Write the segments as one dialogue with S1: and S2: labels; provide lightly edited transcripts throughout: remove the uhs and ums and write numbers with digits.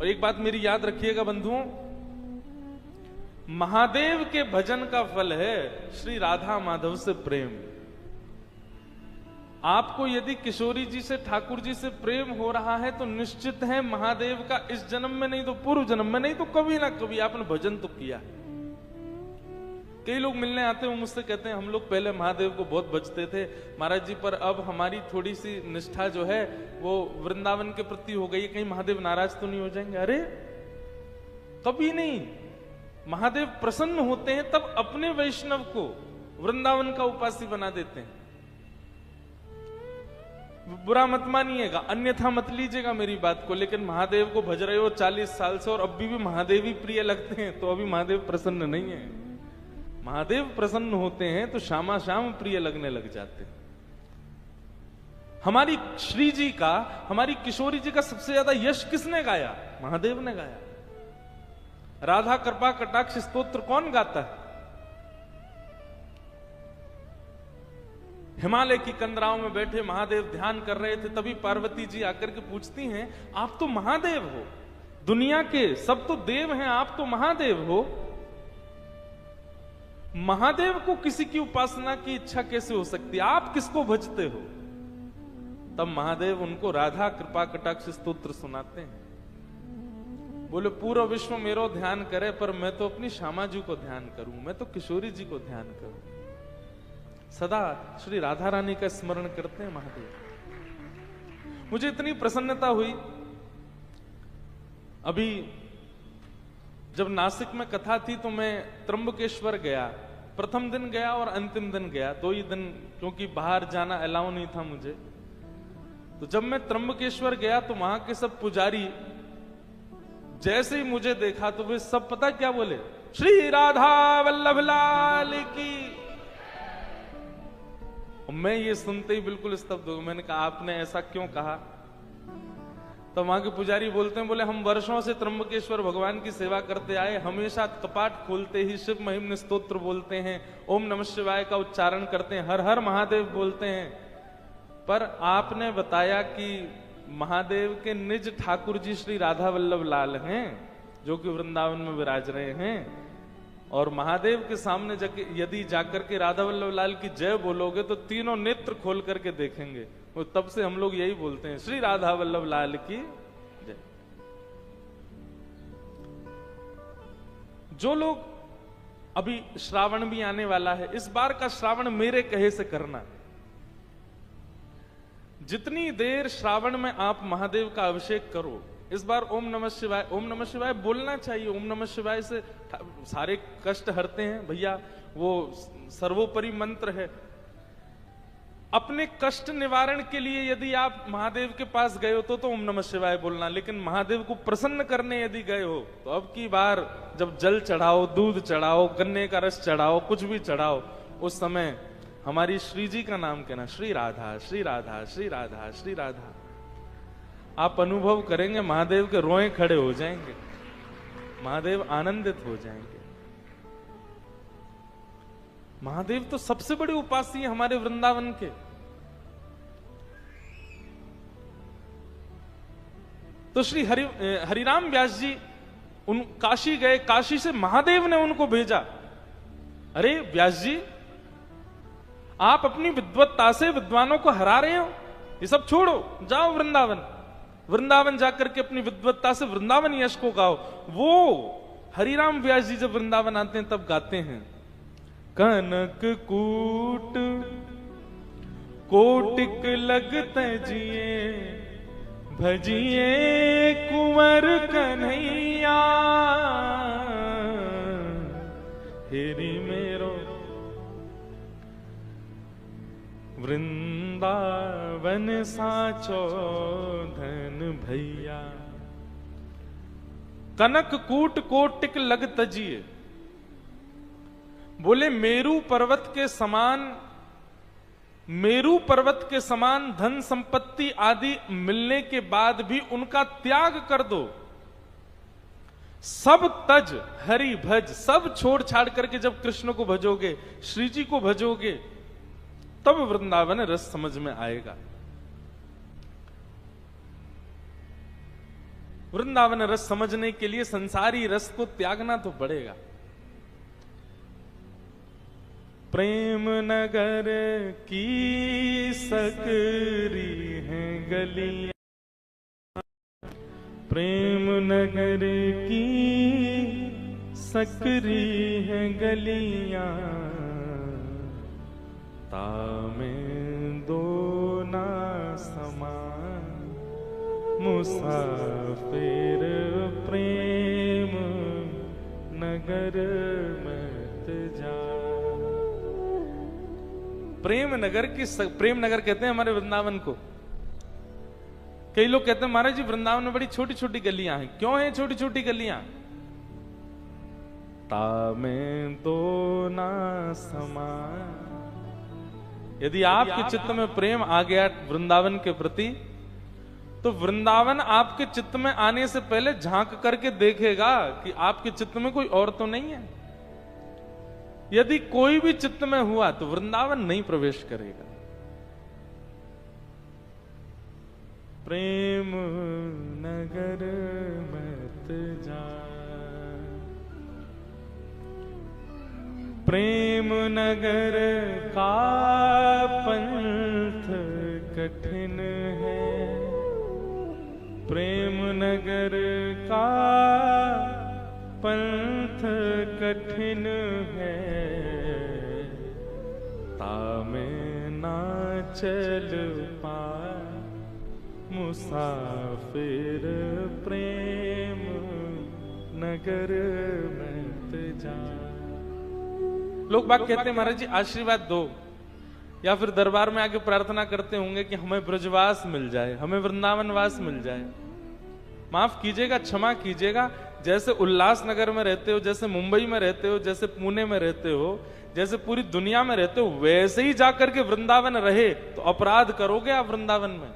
S1: और एक बात मेरी याद रखिएगा बंधुओं, महादेव के भजन का फल है श्री राधा माधव से प्रेम। आपको यदि किशोरी जी से, ठाकुर जी से प्रेम हो रहा है तो निश्चित है महादेव का इस जन्म में नहीं तो पूर्व जन्म में, नहीं तो कभी ना कभी आपने भजन तो किया। कई लोग मिलने आते हैं, वो मुझसे कहते हैं हम लोग पहले महादेव को बहुत भजते थे महाराज जी, पर अब हमारी थोड़ी सी निष्ठा जो है वो वृंदावन के प्रति हो गई, कहीं महादेव नाराज तो नहीं हो जाएंगे। अरे कभी नहीं, महादेव प्रसन्न होते हैं तब अपने वैष्णव को वृंदावन का उपासी बना देते हैं। बुरा मत मानिएगा, अन्यथा मत लीजिएगा मेरी बात को, लेकिन महादेव को भज रहे हो 40 साल से और अब भी महादेव ही प्रिय लगते हैं तो अभी महादेव प्रसन्न नहीं है। महादेव प्रसन्न होते हैं तो श्यामा श्याम प्रिय लगने लग जाते हैं। हमारी श्री जी का, हमारी किशोरी जी का सबसे ज्यादा यश किसने गाया? महादेव ने गाया। राधा कृपा कटाक्ष स्तोत्र कौन गाता है? हिमालय की कंदराओं में बैठे महादेव ध्यान कर रहे थे, तभी पार्वती जी आकर के पूछती हैं आप तो महादेव हो, दुनिया के सब तो देव हैं, आप तो महादेव हो, महादेव को किसी की उपासना की इच्छा कैसे हो सकती है, आप किसको भजते हो? तब महादेव उनको राधा कृपा कटाक्ष स्तोत्र सुनाते हैं। बोले पूरा विश्व मेरो ध्यान करे पर मैं तो अपनी श्यामा जी को ध्यान करूं, मैं तो किशोरी जी को ध्यान करूं। सदा श्री राधा रानी का स्मरण करते हैं महादेव। मुझे इतनी प्रसन्नता हुई, अभी जब नासिक में कथा थी तो मैं त्र्यंबकेश्वर गया, प्रथम दिन गया और अंतिम दिन गया, 2 ही दिन, क्योंकि बाहर जाना अलाउ नहीं था मुझे। तो जब मैं त्र्यंबकेश्वर गया तो वहां के सब पुजारी जैसे ही मुझे देखा तो वे सब पता क्या बोले? श्री राधा वल्लभ लाल की। मैं ये सुनते ही बिल्कुल स्तब्ध हो गया। मैंने कहा आपने ऐसा क्यों कहा? तो वहां के पुजारी बोलते हैं, बोले हम वर्षों से त्र्यंबकेश्वर भगवान की सेवा करते आए, हमेशा कपाट खोलते ही शिव महिम स्तोत्र बोलते हैं, ओम नमः शिवाय का उच्चारण करते हैं, हर हर महादेव बोलते हैं, पर आपने बताया कि महादेव के निज ठाकुर जी श्री राधा वल्लभ लाल हैं जो कि वृंदावन में विराज रहे हैं, और महादेव के सामने यदि जाकर के राधा वल्लभ लाल की जय बोलोगे तो तीनों नेत्र खोल करके देखेंगे। वो तब से हम लोग यही बोलते हैं, श्री राधा वल्लभ लाल की जय। जो लोग, अभी श्रावण भी आने वाला है, इस बार का श्रावण मेरे कहे से करना। जितनी देर श्रावण में आप महादेव का अभिषेक करो, इस बार ओम नमः शिवाय, ओम नमः शिवाय बोलना चाहिए। ओम नमः शिवाय से सारे कष्ट हरते हैं भैया, वो सर्वोपरि मंत्र है। अपने कष्ट निवारण के लिए यदि आप महादेव के पास गए हो तो ओम नमः शिवाय बोलना, लेकिन महादेव को प्रसन्न करने यदि गए हो तो अब की बार जब जल चढ़ाओ, दूध चढ़ाओ, गन्ने का रस चढ़ाओ, कुछ भी चढ़ाओ, उस समय हमारी श्री जी का नाम कहना, श्री राधा श्री राधा श्री राधा श्री राधा। आप अनुभव करेंगे महादेव के रोए खड़े हो जाएंगे, महादेव आनंदित हो जाएंगे। महादेव तो सबसे बड़े उपासी है हमारे वृंदावन के। तो श्री हरिराम व्यास जी उन काशी गए, काशी से महादेव ने उनको भेजा, अरे व्यास जी आप अपनी विद्वत्ता से विद्वानों को हरा रहे हो, ये सब छोड़ो, जाओ वृंदावन। वृंदावन जाकर के अपनी विद्वत्ता से वृंदावन यश को गाओ। वो हरिराम व्यास जी जब वृंदावन आते हैं तब गाते हैं, कनक कूट कोटिक लगते जिए, भजिए कुंवर कन्हैया, हेरी मेरो वृंदावन साचो धन भैया। कनक कूट कोटिक लग तजिए, बोले मेरू पर्वत के समान, मेरू पर्वत के समान धन संपत्ति आदि मिलने के बाद भी उनका त्याग कर दो, सब तज हरि भज, सब छोड़ छाड़ करके जब कृष्ण को भजोगे, श्री जी को भजोगे, तब वृंदावन रस समझ में आएगा। वृंदावन रस समझने के लिए संसारी रस को त्यागना तो पड़ेगा। प्रेम नगर की सकरी है गलियां, प्रेम नगर की सकरी है गलियां, तामें दो ना समान मुसाफिर प्रेम नगर मत जा। प्रेम नगर की प्रेम नगर कहते हैं हमारे वृंदावन को। कई लोग कहते हैं महाराज जी वृंदावन में बड़ी छोटी छोटी गलियां हैं। क्यों हैं छोटी छोटी गलियां? तामें दो ना समान। यदि आपके चित्त में प्रेम आ गया वृंदावन के प्रति, तो वृंदावन आपके चित्त में आने से पहले झांक करके देखेगा कि आपके चित्त में कोई और तो नहीं है। यदि कोई भी चित्त में हुआ तो वृंदावन नहीं प्रवेश करेगा। प्रेम नगर मत जा, प्रेम नगर का पंथ कठिन है, प्रेम नगर का पंथ कठिन है, तामें ना चल पाए मुसाफिर प्रेम नगर मत जा। लोग बात कहते हैं महाराज जी आशीर्वाद दो, या फिर दरबार में आके प्रार्थना करते होंगे कि हमें ब्रजवास मिल जाए, हमें वृंदावनवास मिल जाए। माफ कीजिएगा, क्षमा कीजिएगा, जैसे उल्लासनगर में रहते हो, जैसे मुंबई में रहते हो, जैसे पुणे में रहते हो, जैसे पूरी दुनिया में रहते हो, वैसे ही जाकर के वृंदावन रहे तो अपराध करोगे आप वृंदावन में।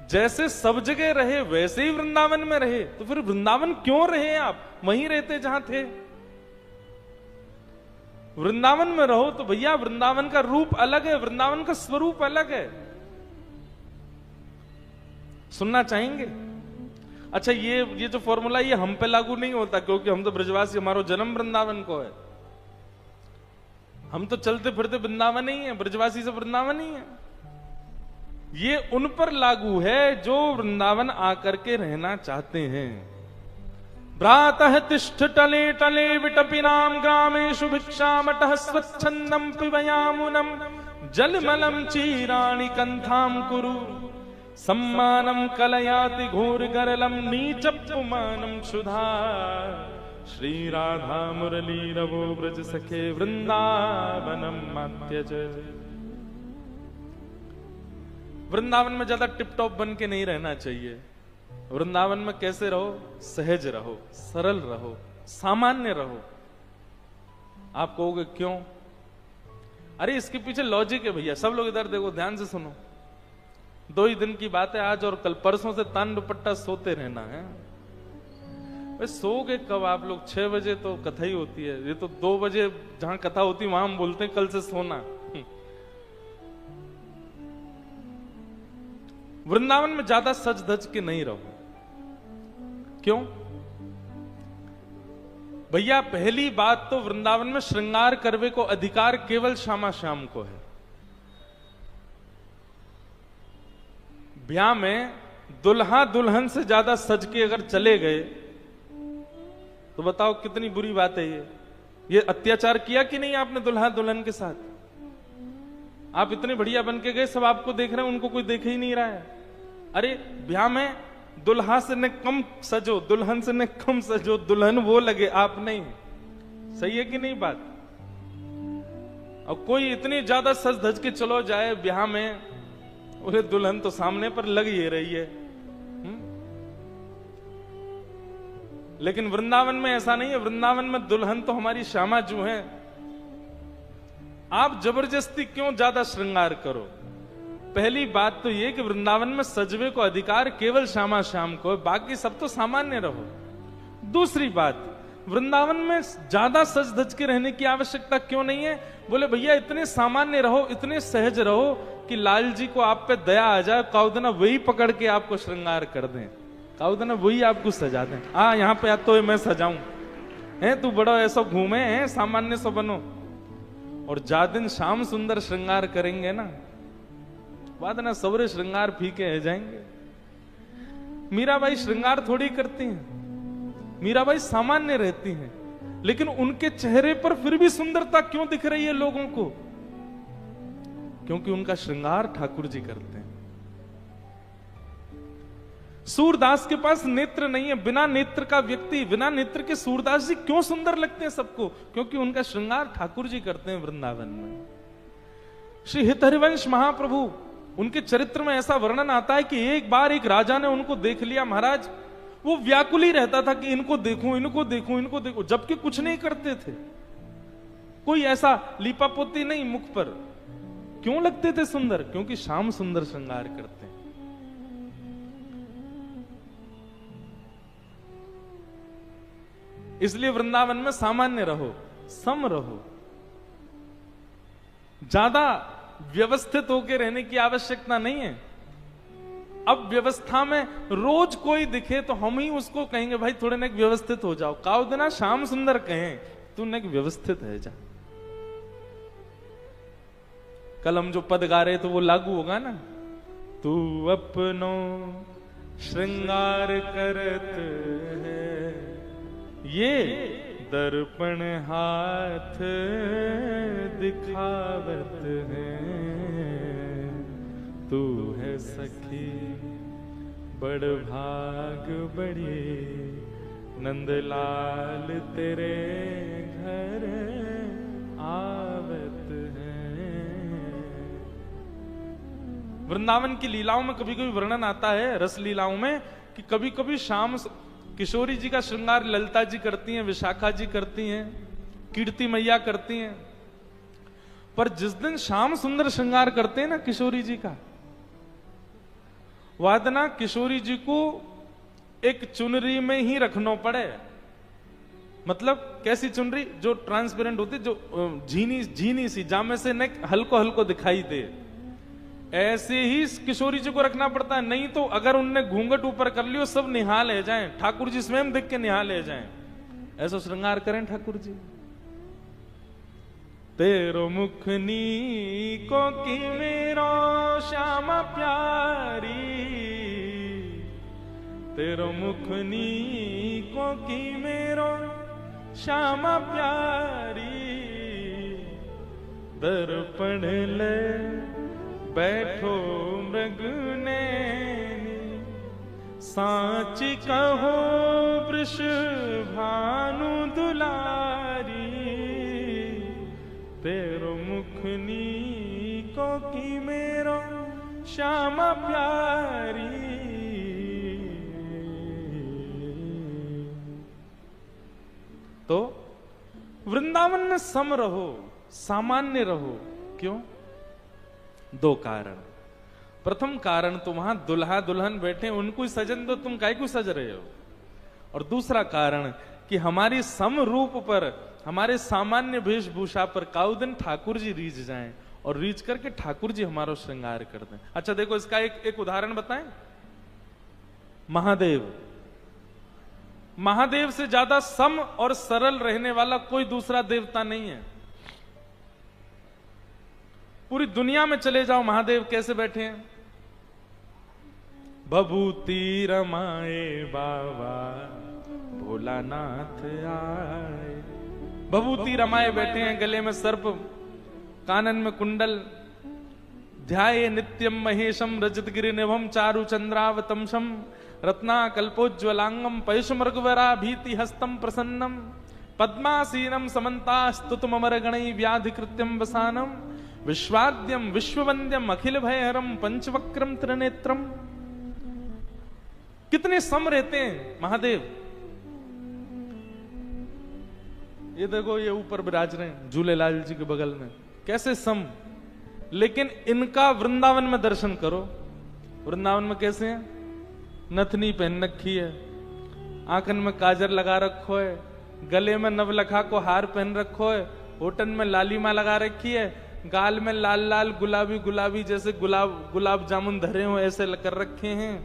S1: जैसे सब जगह रहे वैसे ही वृंदावन में रहे, तो फिर वृंदावन क्यों रहे आप? वहीं रहते जहां थे। वृंदावन में रहो तो भैया वृंदावन का रूप अलग है, वृंदावन का स्वरूप अलग है। सुनना चाहेंगे? अच्छा, ये जो फॉर्मूला ये हम पे लागू नहीं होता, क्योंकि हम तो ब्रजवासी, हमारा जन्म वृंदावन को है। हम तो चलते फिरते वृंदावन ही है, ब्रजवासी से वृंदावन ही है। ये उन पर लागू है जो वृंदावन आकर के रहना चाहते हैं। भ्रातः तिष्ठ टले टले विटपिनाम ग्रामेषु भिक्षामटः स्वच्छन्दं पिबयामुनं जलमलं चीराणि कंथां कुरु सम्मानं कलयाति घोरगरलं नीचपुमानं क्षुधा श्री राधा मुरली रवो ब्रज सखे वृंदावनम मात्यज। वृंदावन में ज्यादा टिप टॉप बन के नहीं रहना चाहिए। वृंदावन में कैसे रहो? सहज रहो, सरल रहो, सामान्य रहो। आप कहोगे क्यों? अरे इसके पीछे लॉजिक है भैया। सब लोग इधर देखो, ध्यान से सुनो। 2 ही दिन की बात है, आज और कल। परसों से तान दुपट्टा सोते रहना है। सोगे कब आप लोग? 6 बजे तो कथा ही होती है। ये तो 2 बजे जहां कथा होती वहां हम बोलते हैं कल से सोना। वृंदावन में ज्यादा सज धज के नहीं रहो। क्यों भैया? पहली बात तो वृंदावन में श्रृंगार करवे को अधिकार केवल श्यामा श्याम को है। ब्याह में दुल्हा दुल्हन से ज्यादा सज के अगर चले गए तो बताओ कितनी बुरी बात है। ये अत्याचार किया कि नहीं आपने दुल्हा दुल्हन के साथ? आप इतने बढ़िया बन के गए, सब आपको देख रहे हैं, उनको कोई देख ही नहीं रहा है। अरे ब्याह में दुल्हा से न कम सजो, दुल्हन से न कम सजो, दुल्हन वो लगे, आप नहीं। सही है कि नहीं बात? और कोई इतनी ज्यादा सज धज के चलो जाए ब्याह में, उन्हें दुल्हन तो सामने पर लग ही रही है। लेकिन वृंदावन में ऐसा नहीं है। वृंदावन में दुल्हन तो हमारी श्यामा जू है। आप जबरदस्ती क्यों ज्यादा श्रृंगार करो? पहली बात तो ये कि वृंदावन में सजवे को अधिकार केवल श्यामा श्याम को, बाकी सब तो सामान्य रहो। दूसरी बात, वृंदावन में ज्यादा सज धज के रहने की आवश्यकता क्यों नहीं है? बोले भैया इतने सामान्य रहो, इतने सहज रहो कि लाल जी को आप पे दया आ जाए, काउदना वही पकड़ के आपको श्रृंगार कर दें, काउदना वही आपको सजा दें। यहाँ पे तो मैं सजाऊं है, तू बड़ा ऐसा घूमे है, सामान्य सा बनो। और जा दिन शाम सुंदर श्रृंगार करेंगे ना, बाद ना सवरे श्रृंगार फीके रह जाएंगे। मीराबाई श्रृंगार थोड़ी करती हैं, मीराबाई सामान्य रहती हैं, लेकिन उनके चेहरे पर फिर भी सुंदरता क्यों दिख रही है लोगों को? क्योंकि उनका श्रृंगार ठाकुर जी करते हैं। सूरदास के पास नेत्र नहीं है, बिना नेत्र का व्यक्ति, बिना नेत्र के सूरदास जी क्यों सुंदर लगते हैं सबको? क्योंकि उनका श्रृंगार ठाकुर जी करते हैं वृंदावन में। श्री हितहरिवंश महाप्रभु, उनके चरित्र में ऐसा वर्णन आता है कि एक बार एक राजा ने उनको देख लिया महाराज, वो व्याकुल ही रहता था कि इनको देखूं, इनको देखूं, इनको देखूं, जबकि कुछ नहीं करते थे, कोई ऐसा लीपापोती नहीं मुख पर। क्यों लगते थे सुंदर? क्योंकि श्याम सुंदर श्रृंगार करते हैं। इसलिए वृंदावन में सामान्य रहो, सम रहो, ज्यादा व्यवस्थित होकर रहने की आवश्यकता नहीं है। अब व्यवस्था में रोज कोई दिखे तो हम ही उसको कहेंगे भाई थोड़े नेक व्यवस्थित हो जाओ। काउदना श्याम सुंदर कहें तू नेक व्यवस्थित है जा। कल हम जो पद गा रहे तो वो लागू होगा ना, तू अपनो श्रृंगार करत है, ये दर्पण हाथ दिखावत है, तू है सखी बड़ भाग बड़ी, नंदलाल तेरे घर आवत है। वृंदावन की लीलाओं में कभी कभी वर्णन आता है, रस लीलाओं में, कि कभी कभी शाम किशोरी जी का श्रृंगार ललिता जी करती हैं, विशाखा जी करती हैं, कीर्ति मैया करती हैं। पर जिस दिन श्याम सुंदर श्रृंगार करते हैं ना किशोरी जी का, वादना किशोरी जी को एक चुनरी में ही रखना पड़े। मतलब कैसी चुनरी? जो ट्रांसपेरेंट होती, जो झीनी झीनी सी, जामे से नेक हल्को हल्को दिखाई दे, ऐसे ही किशोरी जी को रखना पड़ता है। नहीं तो अगर उनने घूंघट ऊपर कर लियो सब निहाल ले जाएं, ठाकुर जी स्वयं देख के निहाल ले जाएं। ऐसा श्रृंगार करें ठाकुर जी। तेरो मुखनी को की मेरो श्यामा प्यारी, तेरो मुखनी को की मेरो श्यामा प्यारी, दर्पण ले बैठो मृगने, सांची कहो वृष भानु दुलारी, तेरो मुखनी को की मेरो श्यामा प्यारी। तो वृंदावन में सम रहो, सामान्य रहो। क्यों? दो कारण। प्रथम कारण, तो वहां दुल्हा दुल्हन बैठे, उनको ही सजन दो, तुम काहे को सज रहे हो? और दूसरा कारण कि हमारी सम रूप पर, हमारे सामान्य वेशभूषा पर काउदन ठाकुर जी रीझ जाएं, और रीझ करके ठाकुर जी हमारा श्रृंगार कर दें। अच्छा देखो, इसका एक उदाहरण बताएं। महादेव, महादेव से ज्यादा सम और सरल रहने वाला कोई दूसरा देवता नहीं है। पूरी दुनिया में चले जाओ, महादेव कैसे बैठे हैं? भभूति रमाए बाबा भोलानाथ आए। भभूति रमाए बैठे हैं, गले में सर्प, कानन में कुंडल, ध्याये नित्यम महेशम रजतगिरि निभम चारु चंद्रावतंशम, रत्ना कल्पोज्वलांगम पयुषमृगवरा भीति हस्तम प्रसन्नम, पद्मासीनम समन्ता स्तुतमर गणै व्याधि कृत्यम वसानम, विश्वाद्यम विश्ववंद्यम अखिल भयहरम पंचवक्रम त्रिनेत्रम। कितने सम रहते हैं महादेव। ये देखो, ये ऊपर विराज रहे हैं झूलेलाल जी के बगल में, कैसे सम। लेकिन इनका वृंदावन में दर्शन करो। वृंदावन में कैसे हैं? नथनी पहन रखी है, आंखन में काजर लगा रखो है, गले में नवलखा को हार पहन रखो है, होठन में लालिमा लगा रखी है, गाल में लाल लाल गुलाबी गुलाबी जैसे गुलाब जामुन धरे हो ऐसे कर रखे हैं,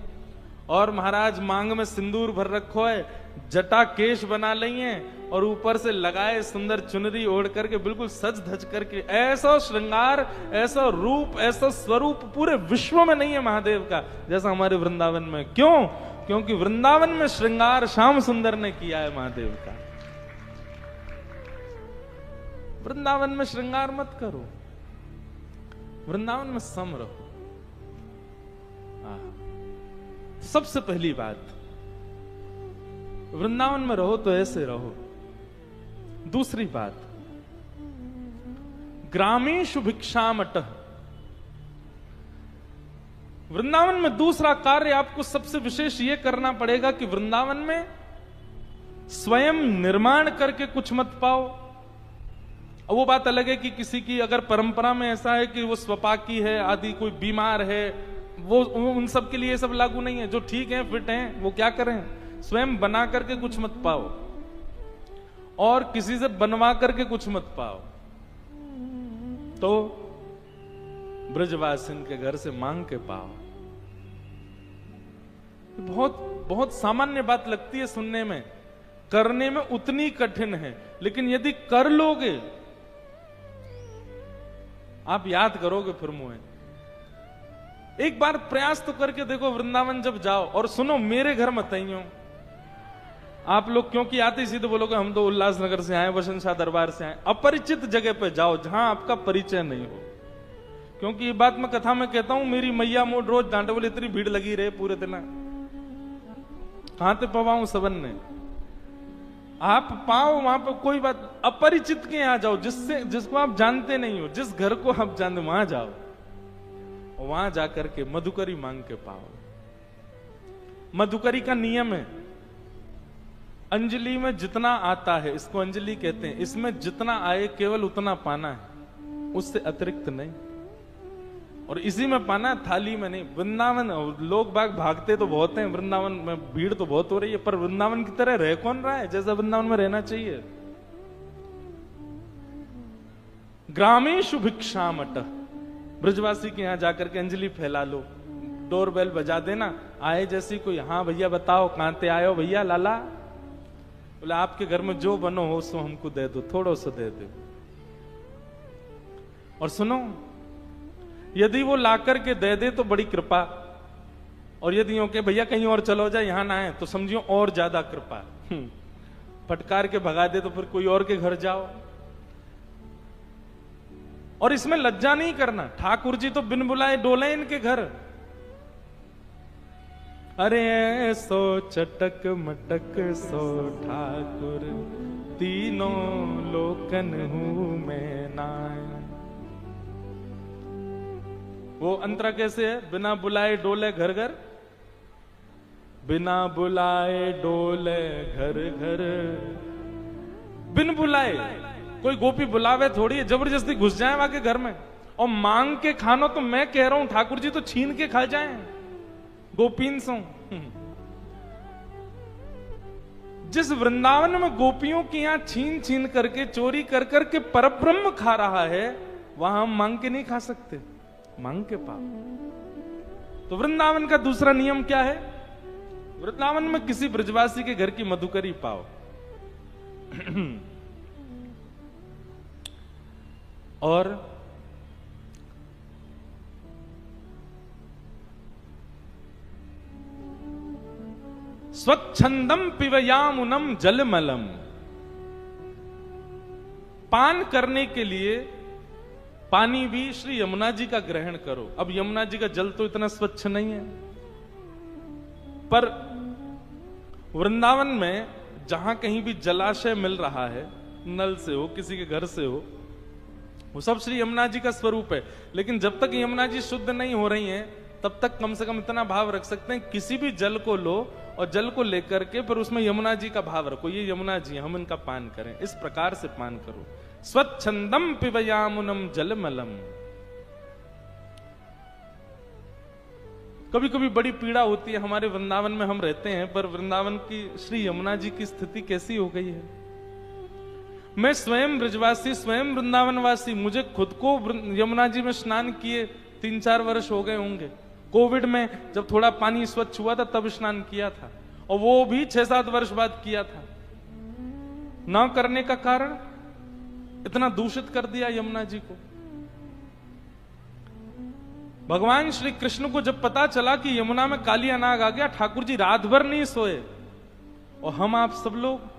S1: और महाराज मांग में सिंदूर भर रखो है, जटा केश बना ली है, और ऊपर से लगाए सुंदर चुनरी ओढ़ करके बिल्कुल सज धज करके। ऐसा श्रृंगार, ऐसा रूप, ऐसा स्वरूप पूरे विश्व में नहीं है महादेव का जैसा हमारे वृंदावन में। क्यों? क्योंकि वृंदावन में श्रृंगार श्याम सुंदर ने किया है महादेव का। वृंदावन में श्रृंगार मत करो, वृंदावन में सम रहो। सबसे पहली बात, वृंदावन में रहो तो ऐसे रहो। दूसरी बात, ग्रामीषु भिक्षामट। वृंदावन में दूसरा कार्य आपको सबसे विशेष यह करना पड़ेगा कि वृंदावन में स्वयं निर्माण करके कुछ मत पाओ। वो बात अलग है कि किसी की अगर परंपरा में ऐसा है कि वो स्वपाकी है आदि, कोई बीमार है, वो उन सब के लिए सब लागू नहीं है। जो ठीक है, फिट हैं, वो क्या करें? स्वयं बना करके कुछ मत पाओ और किसी से बनवा करके कुछ मत पाओ, तो ब्रजवासिन के घर से मांग के पाओ। बहुत बहुत सामान्य बात लगती है सुनने में, करने में उतनी कठिन है, लेकिन यदि कर लोगे आप याद करोगे फिर मुझे। एक बार प्रयास तो करके देखो, वृंदावन जब जाओ। और सुनो, मेरे घर मत आइयो आप लोग, क्योंकि आते ही सीधे बोलोगे हम तो उल्लासनगर से आए, वसंत शाह दरबार से आए। अपरिचित जगह पे जाओ जहां आपका परिचय नहीं हो, क्योंकि ये बात मैं कथा में कहता हूं, मेरी मैया मोड रोज डांटे, बोले इतनी भीड़ लगी रहे पूरे दिन, कहां ते पवाऊं सबन ने। आप पाओ वहां पर कोई बात, अपरिचित के यहां जाओ, जिसको आप जानते नहीं हो, जिस घर को आप जानते, वहां जाओ, वहां जाकर के मधुकरी मांग के पाओ। मधुकरी का नियम है, अंजलि में जितना आता है, इसको अंजलि कहते हैं, इसमें जितना आए केवल उतना पाना है, उससे अतिरिक्त नहीं। और इसी में पाना है, थाली में नहीं। वृंदावन लोग बाग भागते तो बहुत हैं, वृंदावन में भीड़ तो बहुत हो रही है, पर वृंदावन की तरह रह कौन रहा है जैसा वृंदावन में रहना चाहिए। ग्रामीषु भिक्षामट। ब्रजवासी के यहां जाकर के अंजलि फैला लो, डोरबेल बजा देना, आए जैसी कोई, हाँ भैया बताओ कहां ते आयो भैया लाला, बोले आपके घर में जो बनो हो सो हमको दे दो, थोड़ो सो दे दो। और सुनो, यदि वो लाकर के दे दे तो बड़ी कृपा, और यदि हो के भैया कहीं और चलो जाए यहां ना आए तो समझियो और ज्यादा कृपा। फटकार के भगा दे तो फिर कोई और के घर जाओ। और इसमें लज्जा नहीं करना, ठाकुर जी तो बिन बुलाए डोले इनके घर। अरे सो चटक मटक सो ठाकुर, तीनों लोकन हूं मैं नाय। वो अंतरा कैसे है? बिना बुलाए डोले घर घर, बिना बुलाए डोले घर घर। बिन बुलाए, कोई गोपी बुलावे थोड़ी है, जबरदस्ती घुस जाए वहां के घर में। और मांग के खानो तो मैं कह रहा हूं ठाकुर जी तो छीन के खा जाए गोपीन सो। जिस वृंदावन में गोपियों की यहां छीन छीन करके चोरी कर करके परब्रह्म खा रहा है, वहां हम मांग के नहीं खा सकते, मांग के पाओ। तो वृंदावन का दूसरा नियम क्या है? वृंदावन में किसी ब्रजवासी के घर की मधुकरी पाओ। और स्वच्छंदम पिबयामुनम जलमलम। पान करने के लिए पानी भी श्री यमुना जी का ग्रहण करो। अब यमुना जी का जल तो इतना स्वच्छ नहीं है, पर वृंदावन में जहां कहीं भी जलाशय मिल रहा है, नल से हो किसी के घर से हो, वो सब श्री यमुना जी का स्वरूप है। लेकिन जब तक यमुना जी शुद्ध नहीं हो रही हैं, तब तक कम से कम इतना भाव रख सकते हैं, किसी भी जल को लो और जल को लेकर के फिर उसमें यमुना जी का भाव रखो, ये यमुना जी हम इनका पान करें, इस प्रकार से पान करो। स्वच्छंदम पिबयामुनम जलमलम। कभी कभी बड़ी पीड़ा होती है, हमारे वृंदावन में हम रहते हैं, पर वृंदावन की श्री यमुना जी की स्थिति कैसी हो गई है। मैं स्वयं ब्रजवासी, स्वयं वृंदावनवासी, मुझे खुद को यमुना जी में स्नान किए 3-4 वर्ष हो गए होंगे। कोविड में जब थोड़ा पानी स्वच्छ हुआ था तब स्नान किया था, और वो भी 6-7 वर्ष बाद किया था। ना करने का कारण, इतना दूषित कर दिया यमुना जी को। भगवान श्री कृष्ण को जब पता चला कि यमुना में कालिया नाग आ गया, ठाकुर जी रात भर नहीं सोए। और हम आप सब लोग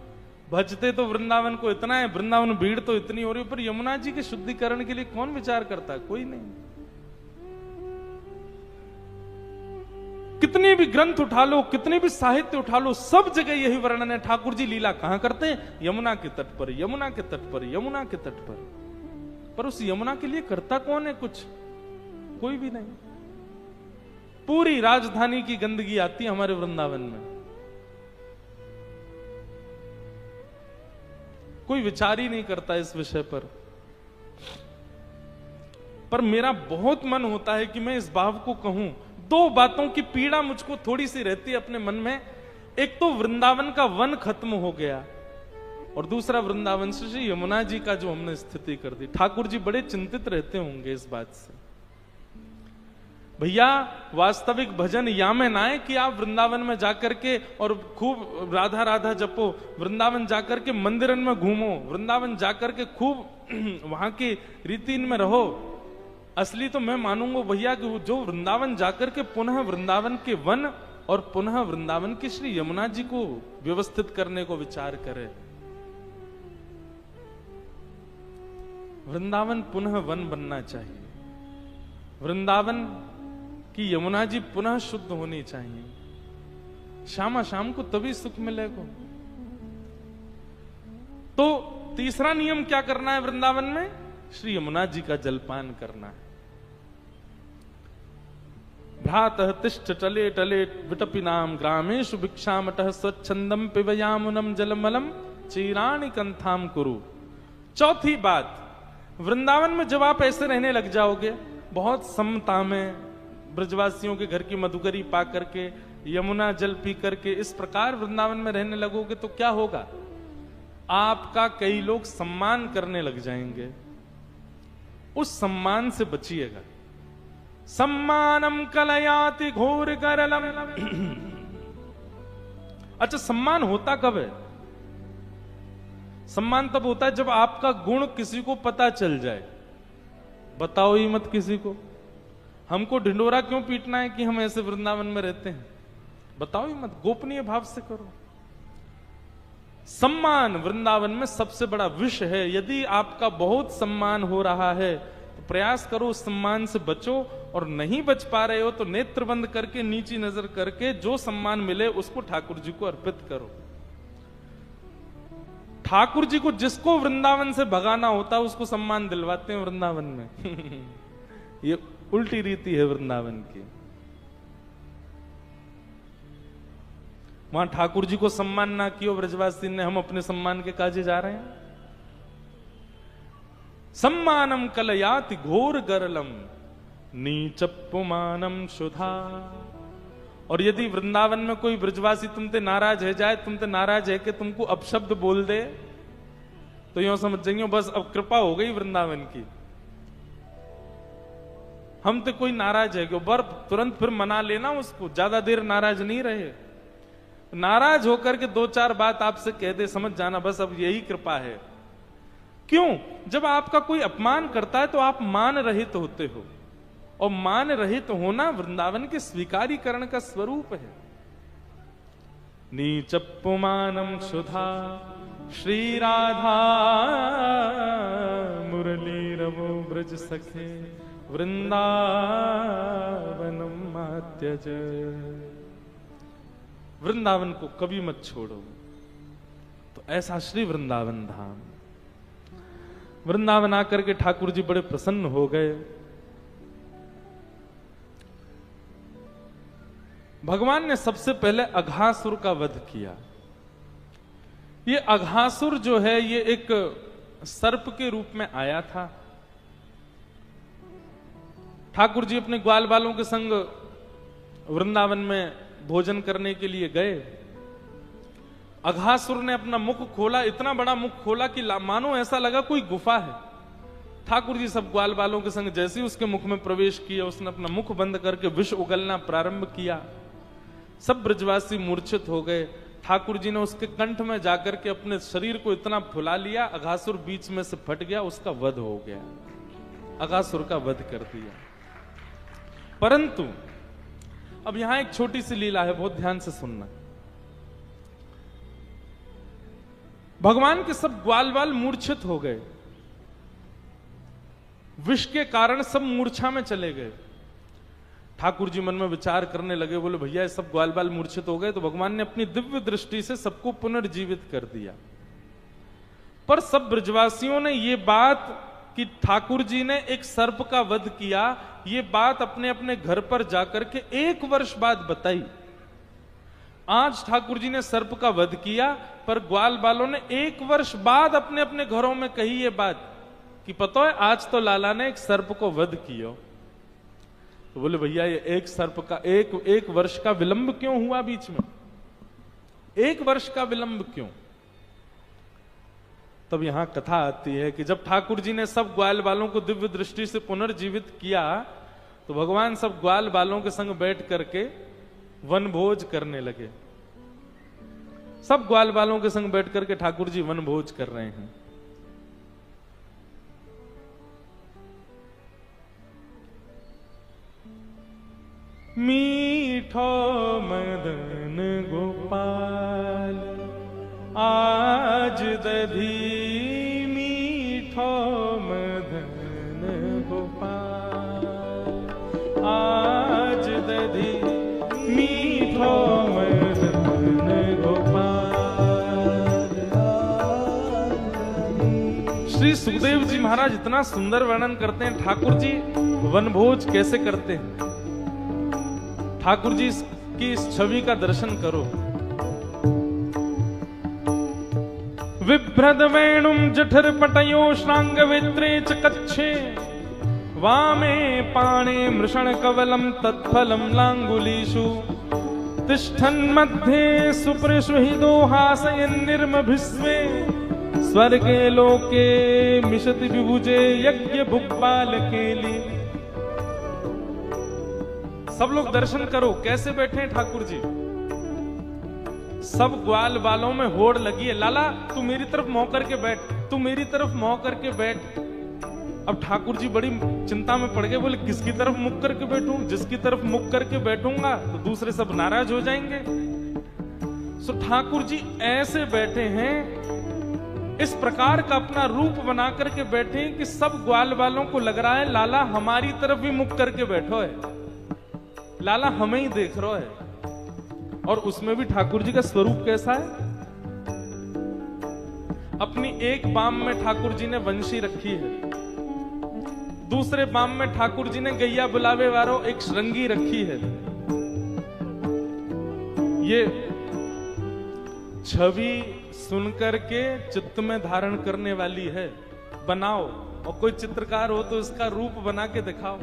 S1: भजते तो वृंदावन को इतना है, वृंदावन भीड़ तो इतनी हो रही है, पर यमुना जी के शुद्धिकरण के लिए कौन विचार करता है? कोई नहीं। कितने भी ग्रंथ उठा लो, कितने भी साहित्य उठा लो, सब जगह यही वर्णन है। ठाकुर जी लीला कहां करते हैं? यमुना के तट पर, यमुना के तट पर, यमुना के तट पर। पर उस यमुना के लिए करता कौन है कुछ? कोई भी नहीं। पूरी राजधानी की गंदगी आती है हमारे वृंदावन में, कोई विचार ही नहीं करता इस विषय पर मेरा बहुत मन होता है कि मैं इस भाव को कहूं। 2 बातों की पीड़ा मुझको थोड़ी सी रहती है अपने मन में। एक तो वृंदावन का वन खत्म हो गया, और दूसरा वृंदावन से श्री यमुना जी का जो हमने स्थिति कर दी। ठाकुर जी बड़े चिंतित रहते होंगे इस बात से। भैया वास्तविक भजन या में ना है कि आप वृंदावन में जाकर के और खूब राधा राधा जपो, वृंदावन जाकर के मंदिरन में घूमो, वृंदावन जाकर के खूब वहां की रीति में रहो। असली तो मैं मानूंगा भैया कि जो वृंदावन जाकर के पुनः वृंदावन के वन और पुनः वृंदावन की श्री यमुना जी को व्यवस्थित करने को विचार करे। वृंदावन पुनः वन बनना चाहिए, वृंदावन कि यमुना जी पुनः शुद्ध होनी चाहिए। शामा शाम को तभी सुख मिलेगा। तो तीसरा नियम क्या करना है वृंदावन में? श्री यमुना जी का जलपान करना है। भ्रातः तिष्ठ टले टले विटपिनाम ग्रामेषु भिक्षामटः स्वच्छंदम पिबयामुनम जलमलम चीराणि कंथाम कुरु। चौथी बात, वृंदावन में जब आप ऐसे रहने लग जाओगे, बहुत समता में ब्रजवासियों के घर की मधुकरी पा करके, यमुना जल पी करके इस प्रकार वृंदावन में रहने लगोगे तो क्या होगा? आपका कई लोग सम्मान करने लग जाएंगे। उस सम्मान से बचिएगा। सम्मानम कलयाति घोर करलम। अच्छा, सम्मान होता कब है? सम्मान तब होता है जब आपका गुण किसी को पता चल जाए। बताओ ही मत किसी को। हमको ढिंडोरा क्यों पीटना है कि हम ऐसे वृंदावन में रहते हैं? बताओ ही मत, गोपनीय भाव से करो। सम्मान वृंदावन में सबसे बड़ा विषय है। यदि आपका बहुत सम्मान हो रहा है तो प्रयास करो उस सम्मान से बचो, और नहीं बच पा रहे हो तो नेत्र बंद करके, नीची नजर करके जो सम्मान मिले उसको ठाकुर जी को अर्पित करो। ठाकुर जी को जिसको वृंदावन से भगाना होता है उसको सम्मान दिलवाते हैं वृंदावन में। ये उल्टी रीति है वृंदावन की। वहां ठाकुर जी को सम्मान ना किया ब्रजवासी ने, हम अपने सम्मान के काजे जा रहे हैं। सम्मानम कलयाति घोर गरलम नीचपुमानम शुधा। और यदि वृंदावन में कोई ब्रजवासी तुमसे नाराज है जाए, तुमसे नाराज है कि तुमको अपशब्द बोल दे, तो यूं समझ जाएंगे बस अब कृपा हो गई वृंदावन की, हम तो कोई नाराज है क्यों, बर तुरंत फिर मना लेना उसको, ज्यादा देर नाराज नहीं रहे। नाराज होकर के 2-4 बात आपसे कह दे, समझ जाना बस अब यही कृपा है। क्यों? जब आपका कोई अपमान करता है तो आप मान रहित होते हो, और मान रहित होना वृंदावन के स्वीकारीकरण का स्वरूप है। नीचपुमानम सुधा श्री राधा मुरली रवो ब्रज सखे वृंदावनम मात्यज। वृंदावन को कभी मत छोड़ो। तो ऐसा श्री वृंदावन धाम। वृंदावन आकर के ठाकुर जी बड़े प्रसन्न हो गए। भगवान ने सबसे पहले अघासुर का वध किया। ये अघासुर जो है ये एक सर्प के रूप में आया था। ठाकुर जी अपने ग्वाल बालों के संग वृंदावन में भोजन करने के लिए गए। अघासुर ने अपना मुख खोला, इतना बड़ा मुख खोला कि मानो ऐसा लगा कोई गुफा है। ठाकुर जी सब ग्वाल बालों के संग जैसे ही उसके मुख में प्रवेश किया, उसने अपना मुख बंद करके विष उगलना प्रारंभ किया। सब ब्रजवासी मूर्छित हो गए। ठाकुर जी ने उसके कंठ में जाकर के अपने शरीर को इतना फुला लिया, अघासुर बीच में से फट गया, उसका वध हो गया। अघासुर का वध कर दिया। परंतु अब यहां एक छोटी सी लीला है, बहुत ध्यान से सुनना। भगवान के सब ग्वाल बाल मूर्छित हो गए, विष के कारण सब मूर्छा में चले गए। ठाकुर जी मन में विचार करने लगे, बोले भैया ये सब ग्वाल बाल मूर्छित हो गए, तो भगवान ने अपनी दिव्य दृष्टि से सबको पुनर्जीवित कर दिया। पर सब ब्रजवासियों ने ये बात कि ठाकुर जी ने एक सर्प का वध किया, ये बात अपने अपने घर पर जाकर के 1 वर्ष बाद बताई। आज ठाकुर जी ने सर्प का वध किया, पर ग्वाल बालों ने 1 वर्ष बाद अपने अपने घरों में कही ये बात कि पता है आज तो लाला ने एक सर्प को वध किया। तो बोले भैया ये एक सर्प का एक वर्ष का विलंब क्यों हुआ बीच में? 1 वर्ष का विलंब क्यों? तब यहां कथा आती है कि जब ठाकुर जी ने सब ग्वाल बालों को दिव्य दृष्टि से पुनर्जीवित किया, तो भगवान सब ग्वाल बालों के संग बैठ करके वनभोज करने लगे। सब ग्वाल बालों के संग बैठ करके ठाकुर जी वनभोज कर रहे हैं। मीठो मदन गोपाल आज दधी, मीठो मदन गोपाल आज दधी, मीठो मदन गोपाल। श्री सुखदेव जी महाराज इतना सुंदर वर्णन करते हैं ठाकुर जी वनभोज कैसे करते हैं। ठाकुर जी की इस छवि का दर्शन करो। विभ्रद वेणुम जठर पटयो श्रांग वित्रे च कच्छे, वामे पाणे मृषण कवलम तत्फलम लांगुलीषु, तिष्ठन् मध्ये सुप्रसुहितो हासयन् निर्मभिस्वे, स्वर्गे लोके मिशति विभुजे यज्ञ भुक्पाल केली। सब लोग दर्शन करो कैसे बैठे हैं ठाकुर जी। सब ग्वाल बालों में होड़ लगी है, लाला तू मेरी तरफ मुंह करके बैठ, तू मेरी तरफ मुंह करके बैठ। अब ठाकुर जी बड़ी चिंता में पड़ गए, बोले किसकी तरफ मुख करके बैठूं? जिसकी तरफ मुख करके बैठूंगा तो दूसरे सब नाराज हो जाएंगे। सो ठाकुर जी ऐसे बैठे हैं, इस प्रकार का अपना रूप बना करके बैठे हैं कि सब ग्वाल बालों को लग रहा है लाला हमारी तरफ भी मुख करके बैठो है, लाला हमें ही देख रहा है। और उसमें भी ठाकुर जी का स्वरूप कैसा है? अपनी एक बाम में ठाकुर जी ने वंशी रखी है, दूसरे बाम में ठाकुर जी ने गैया बुलावे वालों एक श्रृंगी रखी है। ये छवि सुनकर के चित्त में धारण करने वाली है। बनाओ, और कोई चित्रकार हो तो इसका रूप बना के दिखाओ।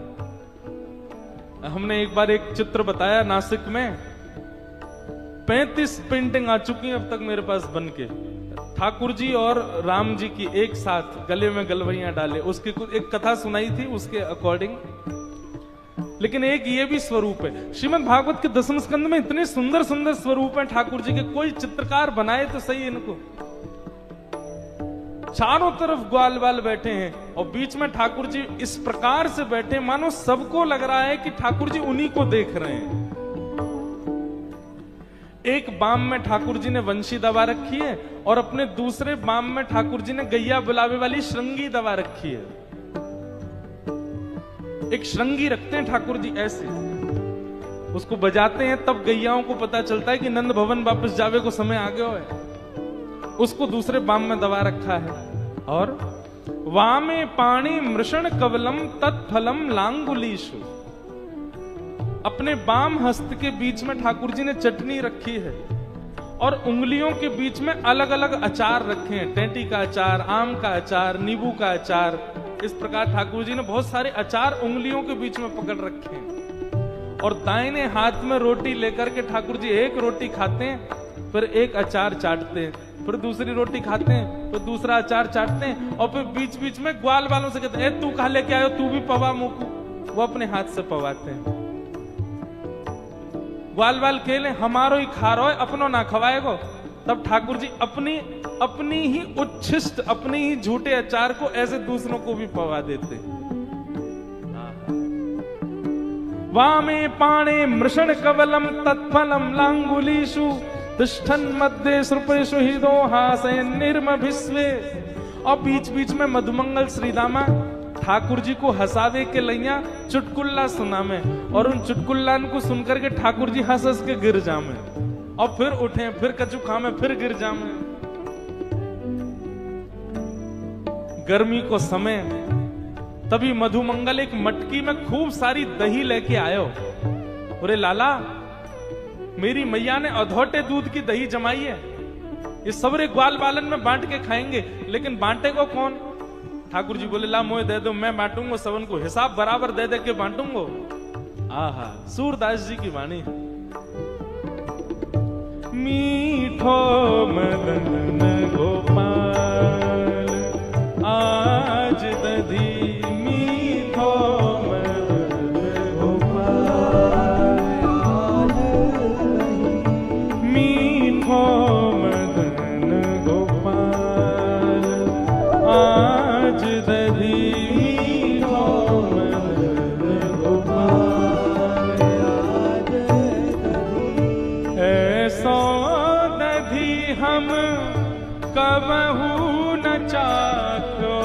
S1: हमने एक बार एक चित्र बताया नासिक में, 35 पेंटिंग आ चुकी हैं अब तक मेरे पास बन के। ठाकुर जी और राम जी की एक साथ गले में गलवैयां डाले, उसकी कुछ एक कथा सुनाई थी उसके अकॉर्डिंग। लेकिन एक ये भी स्वरूप है। श्रीमद् भागवत के 10वें स्कंद में इतने सुंदर सुंदर स्वरूप हैं ठाकुर जी के, कोई चित्रकार बनाए तो सही इनको। चारों तरफ ग्वाल बाल बैठे हैं और बीच में ठाकुर जी इस प्रकार से बैठे मानो सबको लग रहा है कि ठाकुर जी उन्हीं को देख रहे हैं। एक बाम में ठाकुर जी ने वंशी दबा रखी है और अपने दूसरे बाम में ठाकुर जी ने गैया बुलावे वाली श्रृंगी दबा रखी है। एक श्रृंगी रखते हैं ठाकुर जी ऐसे, उसको बजाते हैं तब गैयाओं को पता चलता है कि नंद भवन वापस जावे को समय आ गया है। उसको दूसरे बाम में दबा रखा है। और वामे पाणी मृषण कवलम तत्फलम लांगुलीषु, अपने बाम हस्त के बीच में ठाकुर जी ने चटनी रखी है और उंगलियों के बीच में अलग अलग अचार रखे हैं। टेंटी का अचार, आम का अचार, नींबू का अचार, इस प्रकार ठाकुर जी ने बहुत सारे अचार उंगलियों के बीच में पकड़ रखे हैं। और दाहिने हाथ में रोटी लेकर के ठाकुर जी एक रोटी खाते हैं, फिर एक अचार चाटते हैं, फिर दूसरी रोटी खाते हैं, फिर दूसरा अचार चाटते हैं, और फिर बीच बीच में ग्वाल वालों से कहते हैं, तू कहा लेके आयो, तू भी पवा मुकू। वो अपने हाथ से पवाते हैं। ग्वाल वाल खेले, हमारो ही खा रहो है, अपनो ना खवाएगो। तब ठाकुर जी अपनी ही उच्छिष्ट, अपने ही झूठे अचार को ऐसे दूसरों को भी पवा देते। वामे पाणे मृषण कवलम तत्फलम लांगुलीषु तिष्ठन् मध्ये सृपेषु हिदो हासयन् निर्मभिस्वे। और बीच बीच में मधुमंगल श्रीदामा ठाकुर जी को हंसावे के लैया चुटकुल्ला सुना में, और उन चुटकुल्लान को सुनकर के ठाकुर जी हंस हंस के गिर जामे, और फिर उठे, फिर कचू खामे, फिर गिर जामे। गर्मी को समय, तभी मधुमंगल एक मटकी में खूब सारी दही लेके आयो। बोले लाला, मेरी मैया ने अधोटे दूध की दही जमाई है, ये सबरे ग्वाल बालन में बांट के खाएंगे, लेकिन बांटे को कौन? ठाकुर जी बोले ला मोए दे दो, मैं बांटूंगा, सबन को हिसाब बराबर दे दे के बांटूंगा। आहा, सूरदास जी की वाणी। मीठो मदन गोपाल आज दधी, मीठो मदन गोपाल मीठो मदन गोपाल आज दधी, मीठो मदन गोपाल आज दधी। ऐसो दधी हम कबहू न चाख्यो,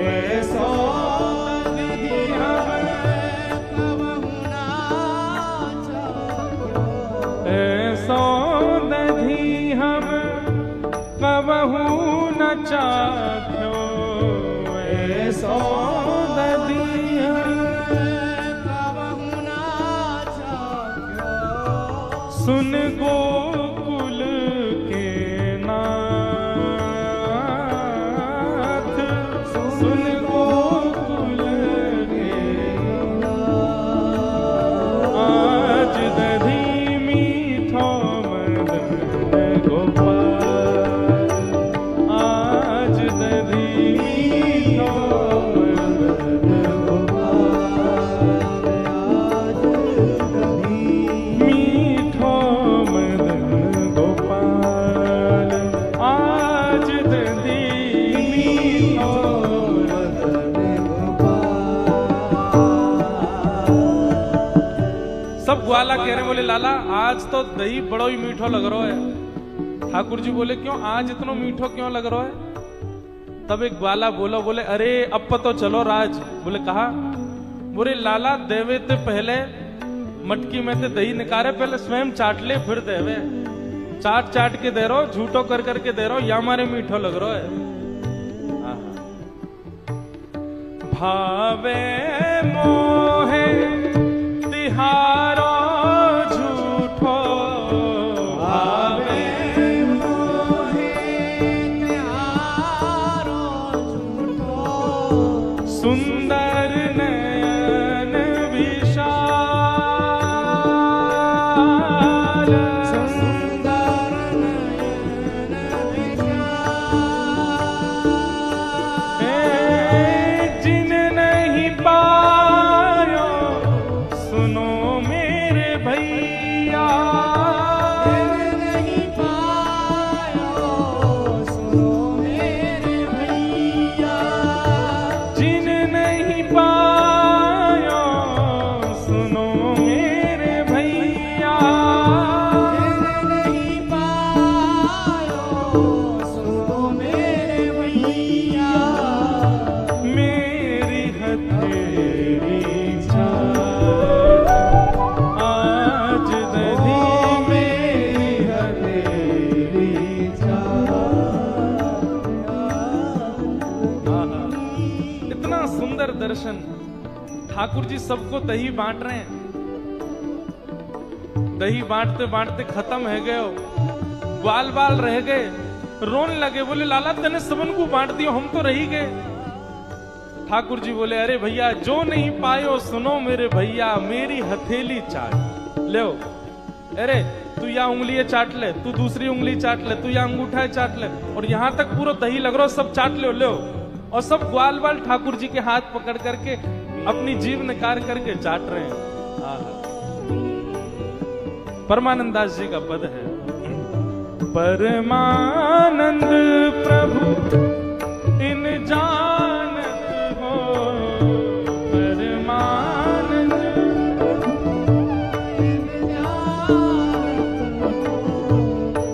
S1: ऐसो दधी हम कबहू न चाख्यो, ऐसो दधी हम कबहू न चाख्यो, ऐसो दधी हम कबहू न चाख्यो। सुन गोकुल के सुन गोकुल के आज दधी, मीठो मदन गोपाल आज दधी, मीठो मदन गोपाल आज दधी, मीठो मदन गोपाल आज दधी, मीठो सब ग्वाला कह रहे, बोले लाला आज तो दही बड़ो ही मीठो लग रहा है। ठाकुर जी बोले क्यों, आज इतना मीठो क्यों लग रहा है? तब एक ग्वाला बोला, बोले अरे अब तो चलो राज। बोले कहा? बोले लाला देवे ते पहले मटकी में ते दही निकारे, पहले स्वयं चाट ले फिर देवे। चाट चाट के दे रहो, झूठो कर करके दे रहो, या हमारे मीठो लग रहा है। भावे मोहे तिहारो झूठो, भावे मोहे तिहारो झूठो, सुंदर नयन विशाल, सुंदर नयन विशाल, जिन नहीं पायो सुनो मेरे भैया, नहीं पायो सुनो मेरे भैया, जिन नहीं पायो सुनो मेरे भैया, नहीं पायो सुनो मेरे भैया, मेरी हथेली आज दधी, मेरी हथेली इतना सुंदर दर्शन। ठाकुर जी सबको दही बांट रहे हैं। दही बांटते बांटते खत्म है गए, ग्वाल बाल रह गए, रोन लगे। बोले लाला तने सबन को बांट दियो, हम तो रही गए। ठाकुर जी बोले अरे भैया जो नहीं पायो सुनो मेरे भैया, मेरी हथेली चाट ले। अरे तू या उंगली चाट ले, तू दूसरी उंगली चाट ले, तू या अंगूठा चाट ले, और यहां तक पूरा दही लग रहा हो, सब चाट ले लो, और सब ग्वाल बाल ठाकुर जी के हाथ पकड़ करके अपनी जीभ निकाल करके चाट रहे हैं। परमानंदास जी का पद है, परमानंद प्रभु इन जानत हो, परमानंद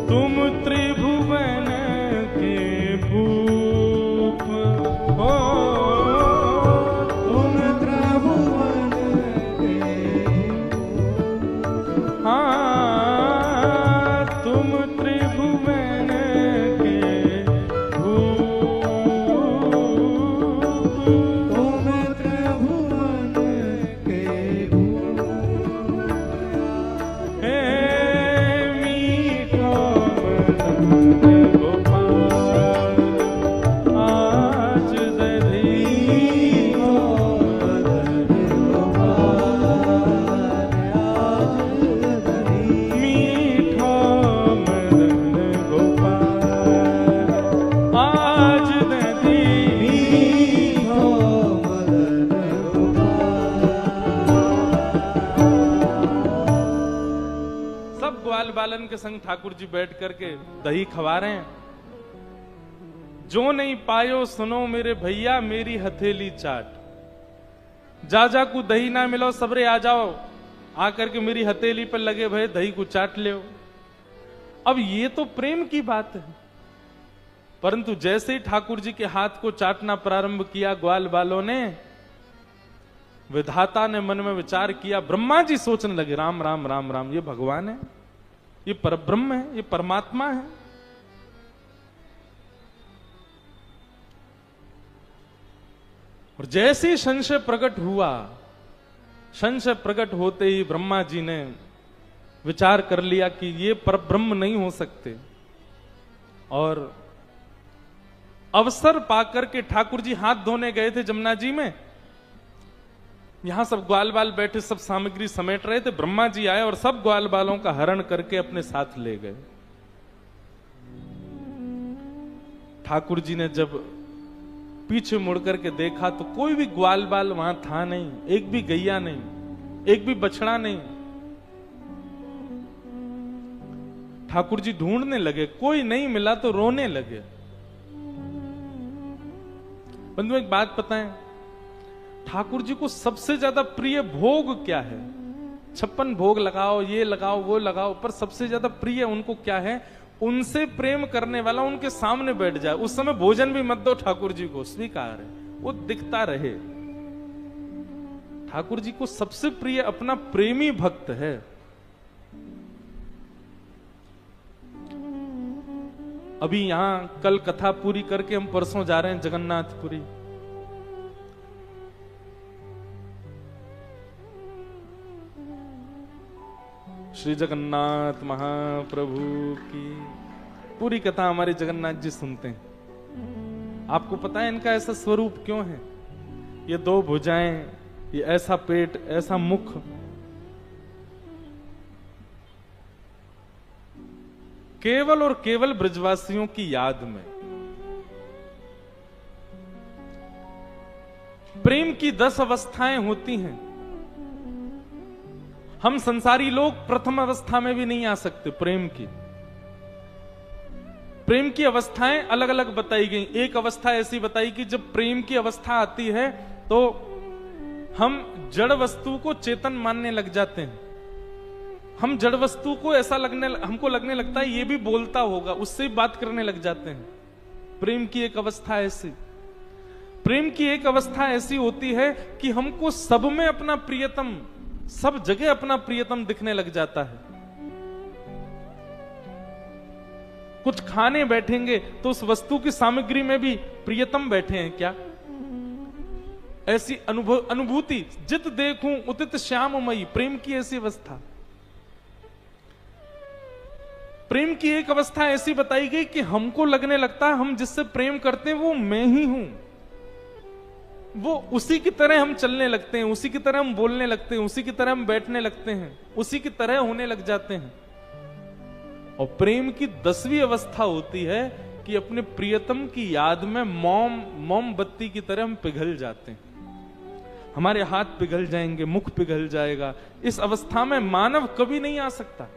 S1: तुम त्रिभुवन के भूप हो, तुम त्रिभुवन के, हाँ तुम त्रिभुवन के भूप, तुम त्रिभुवन के भूप, हे मीठो मदन गोपाल आज दधी मदन गोपाल मीठो मदन गोपाल आज दधी मीठो मदन गोपाल। सब ग्वाल बालन के संग ठाकुर जी बैठ करके दही खवा रहे हैं। जो नहीं पायो सुनो मेरे भैया मेरी हथेली चाट, जा जा को दही ना मिलो सबरे आ जाओ, आकर के मेरी हथेली पर लगे भय दही को चाट ले। अब ये तो प्रेम की बात है, परंतु जैसे ही ठाकुर जी के हाथ को चाटना प्रारंभ किया ग्वाल बालों ने, विधाता ने मन में विचार किया, ब्रह्मा जी सोचने लगे राम राम राम राम, ये भगवान है, ये परब्रह्म है, ये परमात्मा है। और जैसे ही संशय प्रकट हुआ, संशय प्रकट होते ही ब्रह्मा जी ने विचार कर लिया कि ये परब्रह्म नहीं हो सकते, और अवसर पाकर के ठाकुर जी हाथ धोने गए थे जमुना जी में। यहां सब ग्वाल बाल बैठे सब सामग्री समेट रहे थे, ब्रह्मा जी आए और सब ग्वाल बालों का हरण करके अपने साथ ले गए। ठाकुर जी ने जब पीछे मुड़ करके देखा तो कोई भी ग्वाल बाल वहां था नहीं, एक भी गैया नहीं, एक भी बछड़ा नहीं। ठाकुर जी ढूंढने लगे, कोई नहीं मिला तो रोने लगे। बंधु एक बात पता है, ठाकुर जी को सबसे ज्यादा प्रिय भोग क्या है? 56 भोग लगाओ, ये लगाओ, वो लगाओ, पर सबसे ज्यादा प्रिय उनको क्या है? उनसे प्रेम करने वाला उनके सामने बैठ जाए, उस समय भोजन भी मत दो ठाकुर जी को, स्वीकार है, वो दिखता रहे। ठाकुर जी को सबसे प्रिय अपना प्रेमी भक्त है। अभी यहां कल कथा पूरी करके हम परसों जा रहे हैं जगन्नाथपुरी। श्री जगन्नाथ महाप्रभु की पूरी कथा हमारे जगन्नाथ जी सुनते हैं। आपको पता है इनका ऐसा स्वरूप क्यों है? ये 2 भुजाएं, ये ऐसा पेट, ऐसा मुख, केवल और केवल ब्रजवासियों की याद में। प्रेम की 10 अवस्थाएं होती हैं। हम संसारी लोग प्रथम अवस्था में भी नहीं आ सकते। प्रेम की अवस्थाएं अलग अलग बताई गई। एक अवस्था ऐसी बताई कि जब प्रेम की अवस्था आती है तो हम जड़ वस्तु को चेतन मानने लग जाते हैं। हम जड़ वस्तु को ऐसा हमको लगने लगता है ये भी बोलता होगा, उससे बात करने लग जाते हैं। प्रेम की एक अवस्था ऐसी। प्रेम की एक अवस्था ऐसी होती है कि हमको सब में अपना प्रियतम, सब जगह अपना प्रियतम दिखने लग जाता है। कुछ खाने बैठेंगे तो उस वस्तु की सामग्री में भी प्रियतम बैठे हैं क्या? ऐसी अनुभूति, जित देखूं उतित श्याममयी, प्रेम की ऐसी अवस्था। प्रेम की एक अवस्था ऐसी बताई गई कि हमको लगने लगता है हम जिससे प्रेम करते हैं वो मैं ही हूं, वो उसी की तरह हम चलने लगते हैं, उसी की तरह हम बोलने लगते हैं, उसी की तरह हम बैठने लगते हैं, उसी की तरह होने लग जाते हैं। और प्रेम की 10वीं अवस्था होती है कि अपने प्रियतम की याद में मोमबत्ती की तरह हम पिघल जाते हैं। हमारे हाथ पिघल जाएंगे, मुख पिघल जाएगा। इस अवस्था में मानव कभी नहीं आ सकता।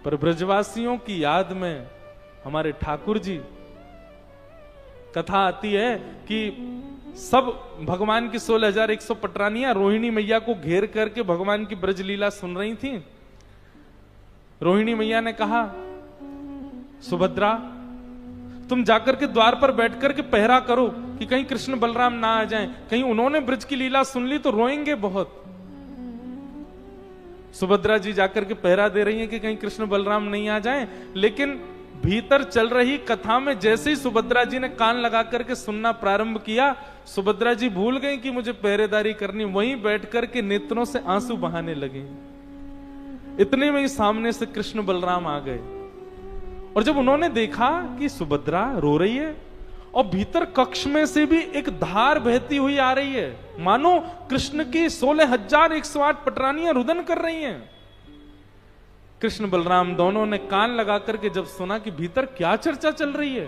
S1: पर ब्रजवासियों की याद में हमारे ठाकुर जी, कथा आती है कि सब भगवान की 16,100 पटरानियां रोहिणी मैया को घेर करके भगवान की ब्रजलीला सुन रही थी। रोहिणी मैया ने कहा, सुभद्रा तुम जाकर के द्वार पर बैठकर के पहरा करो कि कहीं कृष्ण बलराम ना आ जाएं, कहीं उन्होंने ब्रज की लीला सुन ली तो रोएंगे बहुत। सुभद्रा जी जाकर के पहरा दे रही हैं कि कहीं कृष्ण बलराम नहीं आ जाएं, लेकिन भीतर चल रही कथा में जैसे ही सुभद्रा जी ने कान लगा करके सुनना प्रारंभ किया, सुभद्रा जी भूल गई कि मुझे पहरेदारी करनी, वहीं बैठ करके नेत्रों से आंसू बहाने लगे। इतने में ही सामने से कृष्ण बलराम आ गए और जब उन्होंने देखा कि सुभद्रा रो रही है और भीतर कक्ष में से भी एक धार बहती हुई आ रही है, मानो कृष्ण की 16,108 पटरानियां रुदन कर रही हैं। कृष्ण बलराम दोनों ने कान लगा करके जब सुना कि भीतर क्या चर्चा चल रही है,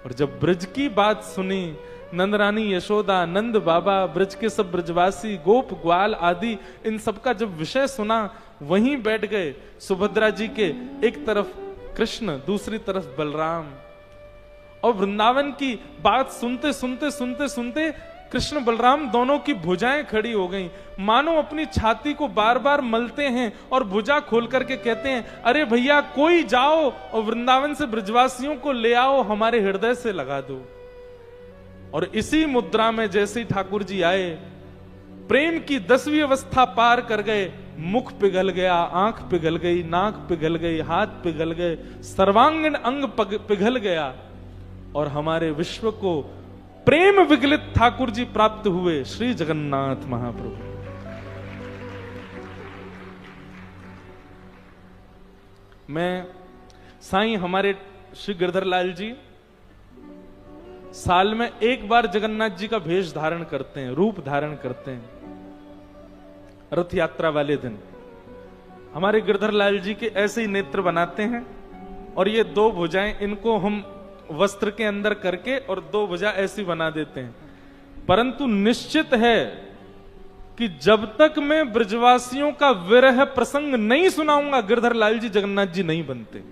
S1: और जब ब्रज की बात सुनी, नंद रानी यशोदा, नंद बाबा, ब्रज के सब ब्रजवासी, गोप ग्वाल आदि, इन सबका जब विषय सुना, वहीं बैठ गए। सुभद्रा जी के एक तरफ कृष्ण, दूसरी तरफ बलराम, और वृंदावन की बात सुनते सुनते सुनते सुनते कृष्ण बलराम दोनों की भुजाएं खड़ी हो गईं, मानो अपनी छाती को बार बार मलते हैं और भुजा खोल करके कहते हैं, अरे भैया कोई जाओ और वृंदावन से ब्रजवासियों को ले आओ, हमारे हृदय से लगा दो। और इसी मुद्रा में जैसे ही ठाकुर जी आए, प्रेम की 10वीं अवस्था पार कर गए। मुख पिघल गया, आंख पिघल गई, नाक पिघल गई, हाथ पिघल गए, सर्वांगीण अंग पिघल गया, और हमारे विश्व को प्रेम विगलित ठाकुर जी प्राप्त हुए, श्री जगन्नाथ महाप्रभु। मैं साईं हमारे श्री गिरधर लाल जी साल में एक बार जगन्नाथ जी का भेष धारण करते हैं, रूप धारण करते हैं। रथ यात्रा वाले दिन हमारे गिरधर लाल जी के ऐसे ही नेत्र बनाते हैं, और ये 2 भुजाएं इनको हम वस्त्र के अंदर करके और 2 भुजा ऐसी बना देते हैं। परंतु निश्चित है कि जब तक मैं ब्रजवासियों का विरह प्रसंग नहीं सुनाऊंगा, गिरधर लाल जी जगन्नाथ जी नहीं बनते।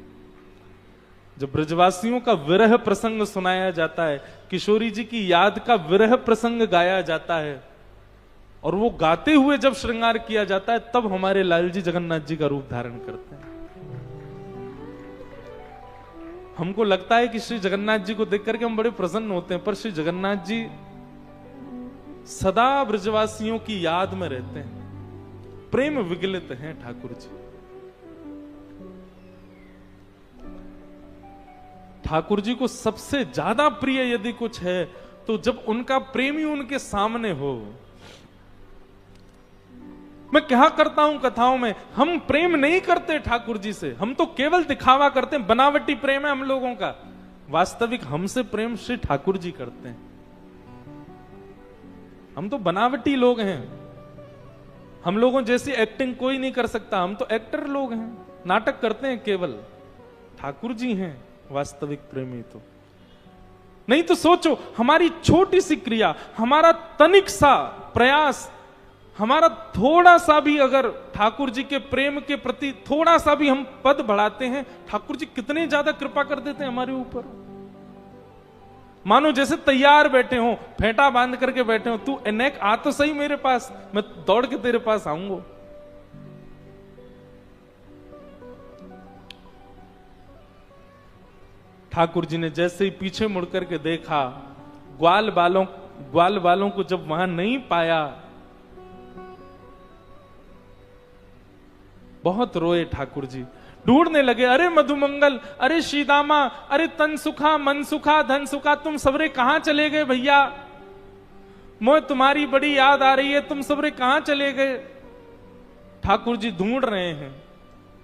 S1: जब ब्रजवासियों का विरह प्रसंग सुनाया जाता है, किशोरी जी की याद का विरह प्रसंग गाया जाता है, और वो गाते हुए जब श्रृंगार किया जाता है, तब हमारे लाल जी जगन्नाथ जी का रूप धारण करते हैं। हमको लगता है कि श्री जगन्नाथ जी को देख करके हम बड़े प्रसन्न होते हैं, पर श्री जगन्नाथ जी सदा ब्रजवासियों की याद में रहते हैं। प्रेम विगलित हैं ठाकुर जी। ठाकुर जी को सबसे ज्यादा प्रिय यदि कुछ है तो जब उनका प्रेमी उनके सामने हो। मैं क्या करता हूं कथाओं में, हम प्रेम नहीं करते ठाकुर जी से, हम तो केवल दिखावा करते हैं, बनावटी प्रेम है हम लोगों का। वास्तविक हमसे प्रेम श्री ठाकुर जी करते हैं। हम तो बनावटी लोग हैं, हम लोगों जैसी एक्टिंग कोई नहीं कर सकता, हम तो एक्टर लोग हैं, नाटक करते हैं केवल। ठाकुर जी हैं वास्तविक प्रेमी। तो नहीं तो सोचो, हमारी छोटी सी क्रिया, हमारा तनिक सा प्रयास, हमारा थोड़ा सा भी अगर ठाकुर जी के प्रेम के प्रति थोड़ा सा भी हम पद बढ़ाते हैं, ठाकुर जी कितने ज्यादा कृपा कर देते हैं हमारे ऊपर। मानो जैसे तैयार बैठे हो, फेंटा बांध करके बैठे हो, तू अनेक आ तो सही मेरे पास, मैं दौड़ के तेरे पास आऊंगा। ठाकुर जी ने जैसे ही पीछे मुड़ करके देखा, ग्वाल बालों को जब वहां नहीं पाया, बहुत रोए ठाकुर जी, ढूंढने लगे, अरे मधुमंगल, अरे श्रीदामा, अरे तन सुखा, मन सुखा, धन सुखा, तुम सबरे कहां चले गए भैया? मोए तुम्हारी बड़ी याद आ रही है, तुम सबरे कहां चले गए? ठाकुर जी ढूंढ रहे हैं,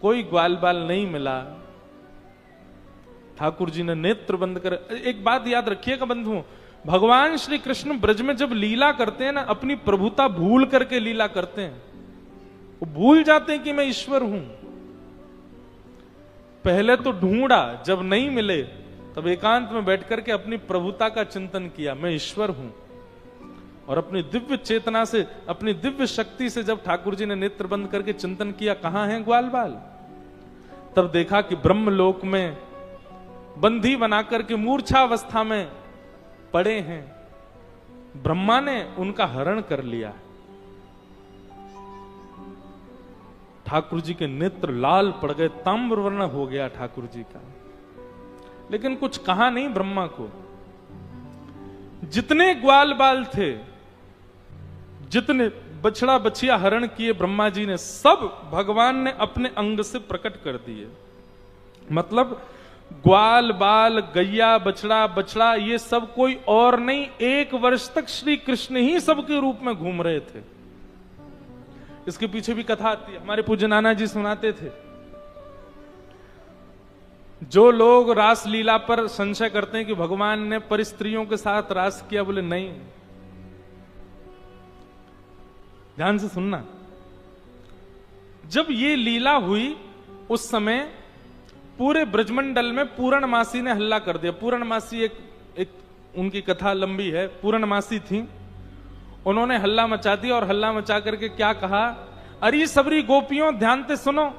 S1: कोई ग्वाल बाल नहीं मिला। ठाकुर जी ने नेत्र बंद कर, एक बात याद रखिएगा बंधुओं, भगवान श्री कृष्ण ब्रज में जब लीला करते हैं ना, अपनी प्रभुता भूल करके लीला करते हैं। वो भूल जाते हैं कि मैं ईश्वर हूं। पहले तो ढूंढा, जब नहीं मिले तब एकांत में बैठ करके अपनी प्रभुता का चिंतन किया, मैं ईश्वर हूं। और अपनी दिव्य चेतना से, अपनी दिव्य शक्ति से जब ठाकुर जी ने नेत्र बंद करके चिंतन किया, कहां है ग्वाल बाल, तब देखा कि ब्रह्मलोक में बंधी बनाकर के मूर्छावस्था में पड़े हैं। ब्रह्मा ने उनका हरण कर लिया। ठाकुर जी के नेत्र लाल पड़ गए, ताम्रवर्ण हो गया ठाकुर जी का। लेकिन कुछ कहा नहीं ब्रह्मा को। जितने ग्वाल बाल थे, जितने बछड़ा बछिया हरण किए ब्रह्मा जी ने, सब भगवान ने अपने अंग से प्रकट कर दिए। मतलब ग्वाल बाल, गैया, बछड़ा, बछड़ा, ये सब कोई और नहीं, 1 वर्ष तक श्री कृष्ण ही सबके रूप में घूम रहे थे। इसके पीछे भी कथा आती है, हमारे पूज्य नाना जी सुनाते थे। जो लोग रास लीला पर संशय करते हैं कि भगवान ने परिस्त्रियों के साथ रास किया, बोले नहीं, ध्यान से सुनना। जब ये लीला हुई उस समय पूरे ब्रजमंडल में पूर्णमासी ने हल्ला कर दिया। पूर्णमासी एक उनकी कथा लंबी है। पूर्णमासी थी, उन्होंने हल्ला मचा दिया और हल्ला मचा करके क्या कहा, अरे सबरी गोपियों ध्यान से सुनो,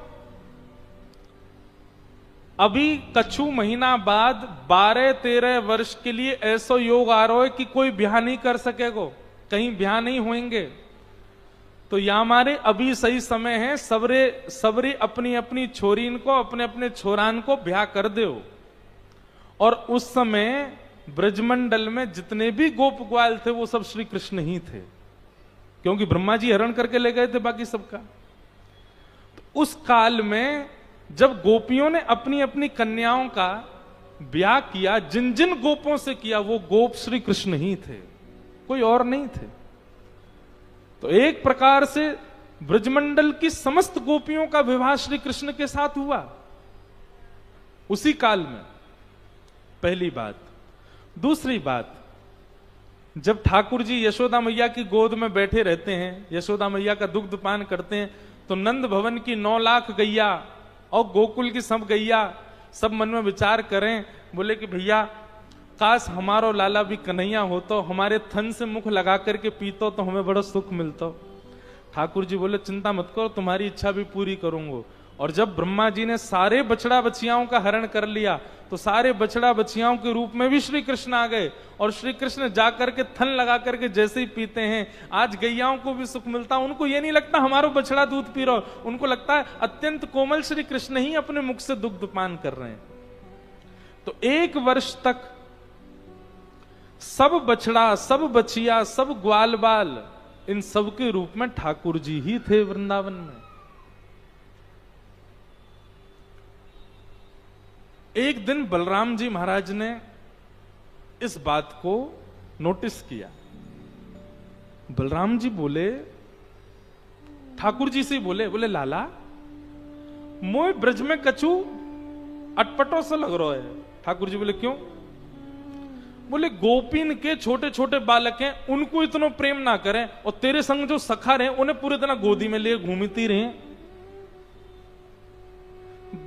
S1: अभी कछु महीना बाद 12-13 वर्ष के लिए ऐसा योग आ रहा है कि कोई ब्याह नहीं कर सकेगा, कहीं ब्याह नहीं होंगे। तो या हमारे अभी सही समय है, सबरे अपनी अपनी छोरीन को, अपने अपने छोरान को ब्याह कर दो। और उस समय ब्रजमंडल में जितने भी गोप ग्वाल थे वो सब श्री कृष्ण ही थे, क्योंकि ब्रह्मा जी हरण करके ले गए थे बाकी सबका। तो उस काल में जब गोपियों ने अपनी अपनी कन्याओं का ब्याह किया, जिन जिन गोपों से किया, वो गोप श्री कृष्ण ही थे, कोई और नहीं थे। तो एक प्रकार से ब्रजमंडल की समस्त गोपियों का विवाह श्री कृष्ण के साथ हुआ उसी काल में। पहली बात। दूसरी बात, जब ठाकुर जी यशोदा मैया की गोद में बैठे रहते हैं, यशोदा मैया का दुग्ध पान करते हैं, तो नंद भवन की 9 लाख गैया और गोकुल की सब गैया सब मन में विचार करें, बोले कि भैया काश हमारो लाला भी कन्हैया हो, तो हमारे थन से मुख लगा करके पीतो तो हमें बड़ा सुख मिलता। ठाकुर जी बोले चिंता मत करो, तुम्हारी इच्छा भी पूरी करूंगा। और जब ब्रह्मा जी ने सारे बछड़ा बछियाओं का हरण कर लिया, तो सारे बछड़ा बछियाओं के रूप में भी श्री कृष्ण आ गए। और श्री कृष्ण जाकर के थन लगा करके जैसे ही पीते हैं, आज गैयाओं को भी सुख मिलता। उनको ये नहीं लगता हमारा बछड़ा दूध पी रहा, उनको लगता है अत्यंत कोमल श्री कृष्ण ही अपने मुख से दुग्ध पान कर रहे हैं। तो 1 वर्ष तक सब बछड़ा, सब बछिया, सब ग्वाल बाल, इन सब के रूप में ठाकुर जी ही थे वृंदावन में। एक दिन बलराम जी महाराज ने इस बात को नोटिस किया। बलराम जी बोले, ठाकुर जी से बोले लाला, मोय ब्रज में कछु अटपटो सा लग रहा है। ठाकुर जी बोले क्यों? बोले गोपीन के छोटे छोटे बालक हैं, उनको इतना प्रेम ना करें, और तेरे संग जो सखा रहे उन्हें पूरे दिन गोदी में लिए घूमती रहे।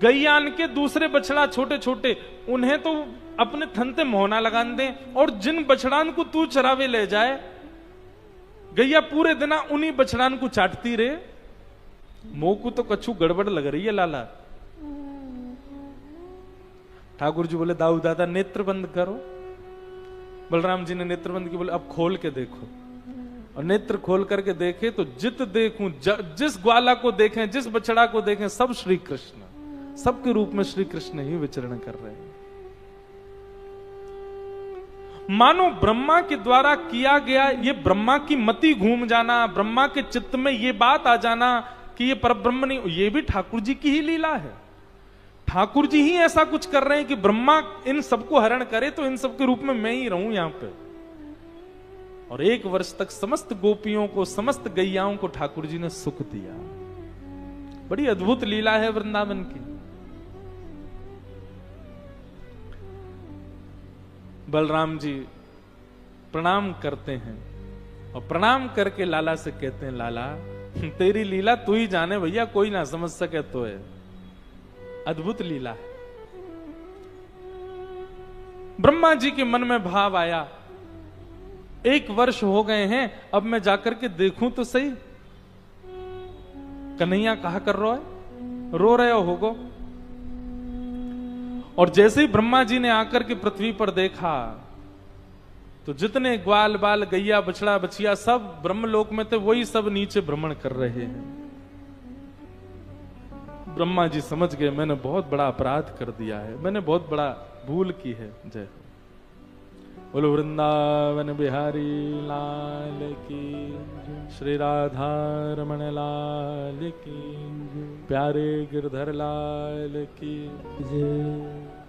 S1: गैयान के दूसरे बछड़ा छोटे छोटे, उन्हें तो अपने थनते मोहना लगा दें, और जिन बछड़ान को तू चरावे ले जाए, गैया पूरे दिन उन्हीं बछड़ान को चाटती रहे। मोह को तो कछु गड़बड़ लग रही है लाला। ठाकुर जी बोले दाऊ दादा नेत्र बंद करो। बलराम जी ने नेत्र बंद की, बोले अब खोल के देखो। और नेत्र खोल करके देखे तो जित देखूं, जिस ग्वाला को देखें, जिस बछड़ा को देखें, सब श्री कृष्ण, सबके रूप में श्री कृष्ण ही विचरण कर रहे हैं। मानो ब्रह्मा के द्वारा किया गया ये ब्रह्मा की मति घूम जाना, ब्रह्मा के चित्त में ये बात आ जाना कि ये परब्रह्म नहीं, ये भी ठाकुर जी की ही लीला है। ठाकुर जी ही ऐसा कुछ कर रहे हैं कि ब्रह्मा इन सबको हरण करे तो इन सबके रूप में मैं ही रहूं यहां पे। और 1 वर्ष तक समस्त गोपियों को, समस्त गैयाओं को ठाकुर जी ने सुख दिया। बड़ी अद्भुत लीला है वृंदावन की। बलराम जी प्रणाम करते हैं और प्रणाम करके लाला से कहते हैं, लाला तेरी लीला तू ही जाने भैया, कोई ना समझ सके तो है। अद्भुत लीला है। ब्रह्मा जी के मन में भाव आया, 1 वर्ष हो गए हैं, अब मैं जाकर के देखूं तो सही कन्हैया कहा कर रहा है, रो रहे होगो। और जैसे ही ब्रह्मा जी ने आकर के पृथ्वी पर देखा तो जितने ग्वाल बाल गैया बछड़ा बछिया सब ब्रह्मलोक में थे, वही सब नीचे भ्रमण कर रहे हैं। ब्रह्मा जी समझ गए मैंने बहुत बड़ा अपराध कर दिया है, मैंने बहुत बड़ा भूल की है। जय हो। बोलो वृंदावन बिहारी लाल की, श्री राधा रमण लाल की, प्यारे गिरधर लाल की जय।